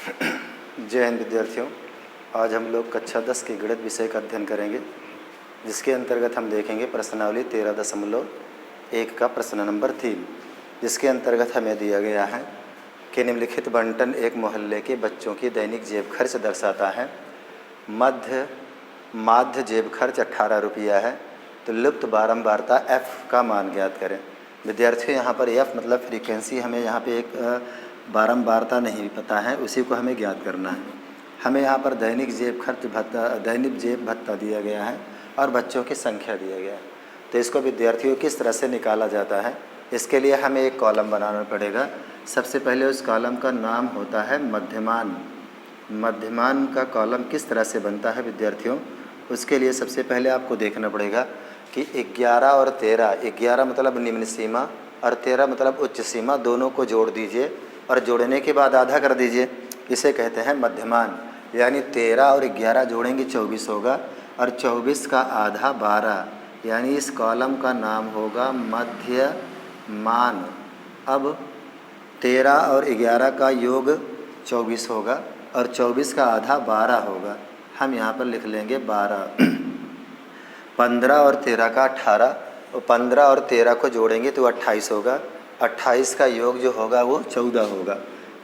जय हिंद विद्यार्थियों। आज हम लोग कक्षा 10 के गणित विषय का अध्ययन करेंगे, जिसके अंतर्गत हम देखेंगे प्रश्नावली 13.1 का प्रश्न नंबर 3, जिसके अंतर्गत हमें दिया गया है कि निम्नलिखित बंटन एक मोहल्ले के बच्चों की दैनिक जेब खर्च दर्शाता है। माध्य जेब खर्च 18 रुपया है, तो लुप्त बारंबारता f का मान ज्ञात करें। विद्यार्थियों, यहाँ पर f मतलब फ्रीक्वेंसी, हमें यहाँ पे एक बारंबारता नहीं पता है, उसी को हमें ज्ञात करना है। हमें यहाँ पर दैनिक जेब भत्ता दिया गया है और बच्चों की संख्या दिया गया है। तो इसको विद्यार्थियों किस तरह से निकाला जाता है, इसके लिए हमें एक कॉलम बनाना पड़ेगा। सबसे पहले उस कॉलम का नाम होता है मध्यमान। मध्यमान का कॉलम किस तरह से बनता है विद्यार्थियों, उसके लिए सबसे पहले आपको देखना पड़ेगा कि 11 और 13, 11 मतलब निम्न सीमा और 13 मतलब उच्च सीमा, दोनों को जोड़ दीजिए और जोड़ने के बाद आधा कर दीजिए। इसे कहते हैं मध्यमान। यानी 13 और 11 जोड़ेंगे 24 होगा और 24 का आधा 12, यानी इस कॉलम का नाम होगा मध्यमान। अब 13 और 11 का योग 24 होगा और 24 का आधा 12 होगा। हम यहाँ पर लिख लेंगे 12। 15 और 13 का 18, और 15 और 13 को जोड़ेंगे तो 28 होगा। 28 का योग जो होगा वो 14 होगा,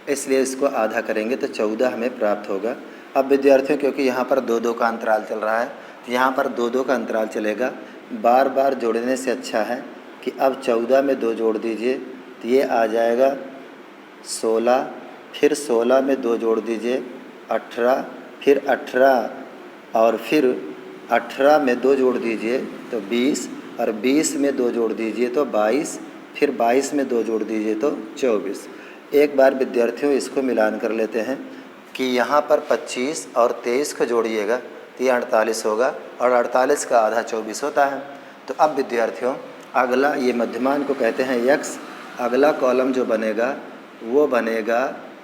इसलिए इसको आधा करेंगे तो 14 हमें प्राप्त होगा। अब विद्यार्थियों, क्योंकि यहाँ पर 2-2 का अंतराल चल रहा है, तो यहाँ पर 2-2 का अंतराल चलेगा। बार बार जोड़ने से अच्छा है कि अब 14 में 2 जोड़ दीजिए तो ये आ जाएगा 16, फिर 16 में 2 जोड़ दीजिए 18, फिर 18 और फिर 18 में 2 जोड़ दीजिए तो 20, और 20 में 2 जोड़ दीजिए तो 22, फिर 22 में 2 जोड़ दीजिए तो 24। एक बार विद्यार्थियों इसको मिलान कर लेते हैं कि यहाँ पर 25 और 23 को जोड़िएगा तो ये 48 होगा और 48 का आधा 24 होता है। तो अब विद्यार्थियों अगला, ये मध्यमान को कहते हैं यक्स। अगला कॉलम जो बनेगा वो बनेगा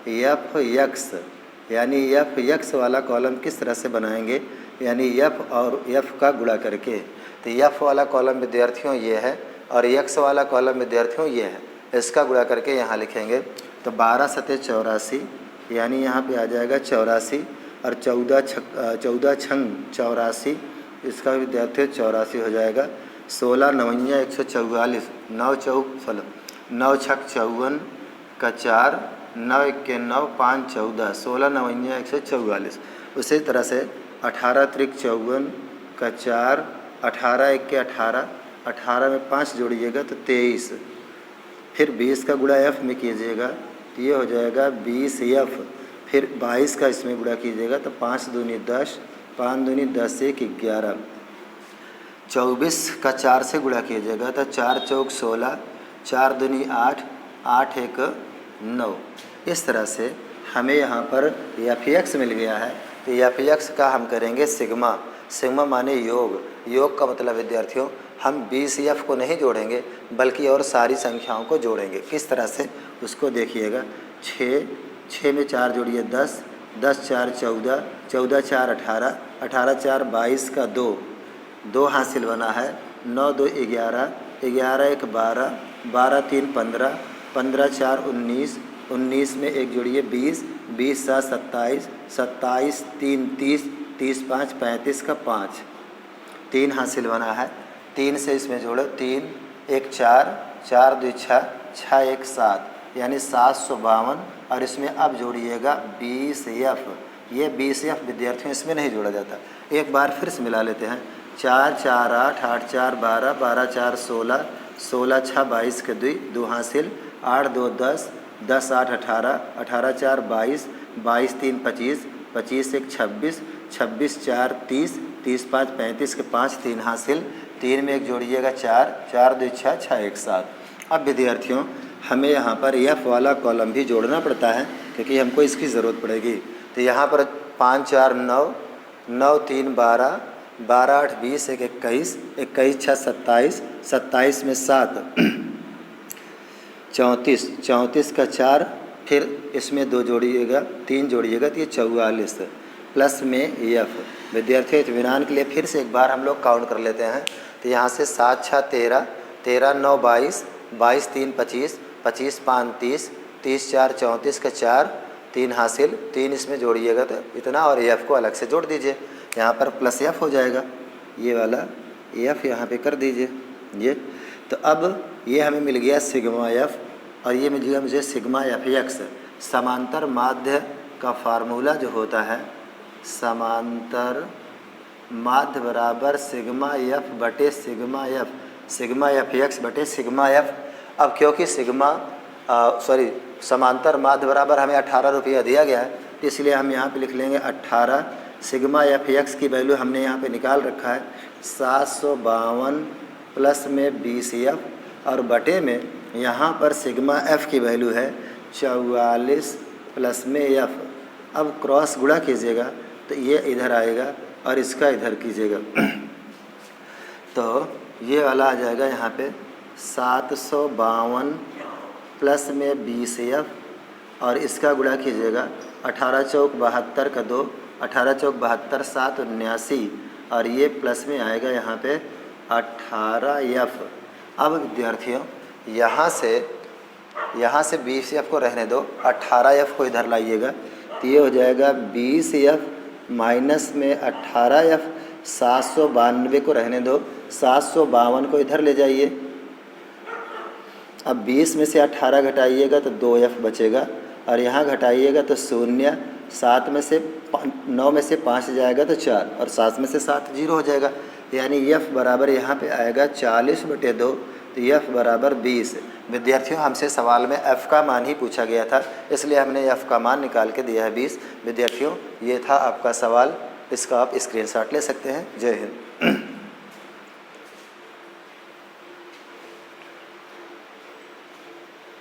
यफ यक्स। यानी यफ यक्स वाला कॉलम किस तरह से बनाएंगे, यानी यफ और यफ का गुणा करके। तो यफ वाला कॉलम विद्यार्थियों ये है और यक्स वाला कॉलम विद्यार्थियों ये है, इसका गुणा करके यहाँ लिखेंगे तो 12 सते 84, यानी यहाँ पे आ जाएगा 84 और 14 छंग 84, इसका विद्यार्थियों 84 हो जाएगा। 16 नवैया 144, 9 छक 54 का 4, 9 1 9 5 14, 16 नवैया 144। उसी तरह से 18 त्रिक 54 का 4, 18 1 18, 18 में 5 जोड़िएगा तो 23, फिर 20 का गुणा एफ में कीजिएगा तो ये हो जाएगा 20 एफ, फिर 22 का इसमें गुणा कीजिएगा तो 5 दूनी 10, 5 दूनी 10 1 11, 24 का 4 से गुणा कीजिएगा तो 4 चौक 16, 4 दूनी 8, 8 1 9। इस तरह से हमें यहाँ पर एफ एक्स मिल गया है। तो एफ एक्स का हम करेंगे सिग्मा। सिग्मा माने योग। योग का मतलब विद्यार्थियों हम 20 एफ को नहीं जोड़ेंगे बल्कि और सारी संख्याओं को जोड़ेंगे। किस तरह से, उसको देखिएगा। 6 में 4 जोड़िए 10, 10 4 14, 14 4 18, 18 4 22 का 2 हासिल बना है। 9 2 11, 11 1 12, 12 3 15, 15 4 19, 19 में 1 जोड़िए 20, 20 7 27, 27 3 30, 30 5 35 का 5, 3 हासिल बना है। 3 से इसमें जोड़ो 3 1 4, 4 2 6, 6 1 7, यानी 752। और इसमें अब जोड़िएगा 20 एफ। ये 20 एफ विद्यार्थियों इसमें नहीं जोड़ा जाता। एक बार फिर से मिला लेते हैं। 4 4 8, 8 4 12, 12 4 16, 16 6 22 के 2 हासिल, 8 2 10, 10 8 18, 18 4 22, 22 3 25, 25 1 26, 26 4 30, 30 5 35 के 5, 3 हासिल, 3 में 1 जोड़िएगा 4, 4 2 6, 6 1 7। अब विद्यार्थियों हमें यहाँ पर एफ वाला कॉलम भी जोड़ना पड़ता है क्योंकि हमको इसकी ज़रूरत पड़ेगी। तो यहाँ पर 5 4 9, 9 3 12, 12 8 20, 1 21, 21 6 27, 27 में 7 34, 34 का 4, फिर इसमें 2 जोड़िएगा 3 जोड़िएगा तो ये 44 प्लस में एफ। विद्यार्थी इत्मीनान के लिए फिर से एक बार हम लोग काउंट कर लेते हैं। तो यहाँ से 7 6 13, 13 9 22, 22 3 25, 25 5 30, 30 4 34 का 4, 3 हासिल, 3 इसमें जोड़िएगा तो इतना, और एफ को अलग से जोड़ दीजिए। यहाँ पर प्लस एफ हो जाएगा, ये वाला एफ यहाँ पे कर दीजिए ये। तो अब ये हमें मिल गया सिग्मा एफ, और ये मिल गया मुझे सिग्मा एफ एक्स। समांतर माध्य का फार्मूला जो होता है, समांतर माध्य बराबर सिग्मा एफ बटे सिग्मा एफ एक्स बटे सिग्मा एफ। अब क्योंकि समांतर माध्य बराबर हमें 18 रुपया दिया गया है, तो इसलिए हम यहाँ पे लिख लेंगे 18। सिग्मा एफ एक्स की वैल्यू हमने यहाँ पे निकाल रखा है 752 प्लस में 20 एफ, और बटे में यहाँ पर सिग्मा एफ की वैल्यू है 44 प्लस में एफ। अब क्रॉस गुणा कीजिएगा तो ये इधर आएगा और इसका इधर कीजिएगा तो ये वाला आ जाएगा यहाँ पे 752 प्लस में 20 एफ, और इसका गुणा कीजिएगा 18 चौक 72 का 2, 18 चौक 72, 7 79, और ये प्लस में आएगा यहाँ पे 18 एफ। अब विद्यार्थियों यहाँ से 20 एफ को रहने दो, 18 एफ को इधर लाइएगा तो ये हो जाएगा 20 एफ माइनस में 18 एफ। 792 को रहने दो, 752 को इधर ले जाइए। अब 20 में से 18 घटाइएगा तो 2 एफ बचेगा, और यहाँ घटाइएगा तो 0, 7 में से 9 में से 5 जाएगा तो 4, और 7 में से 7 0 हो जाएगा, यानी एफ बराबर यहाँ पे आएगा 40/2, तो एफ बराबर 20। विद्यार्थियों हमसे सवाल में एफ़ का मान ही पूछा गया था, इसलिए हमने एफ़ का मान निकाल के दिया है 20। विद्यार्थियों ये था आपका सवाल, इसका आप स्क्रीनशॉट ले सकते हैं। जय हिंद।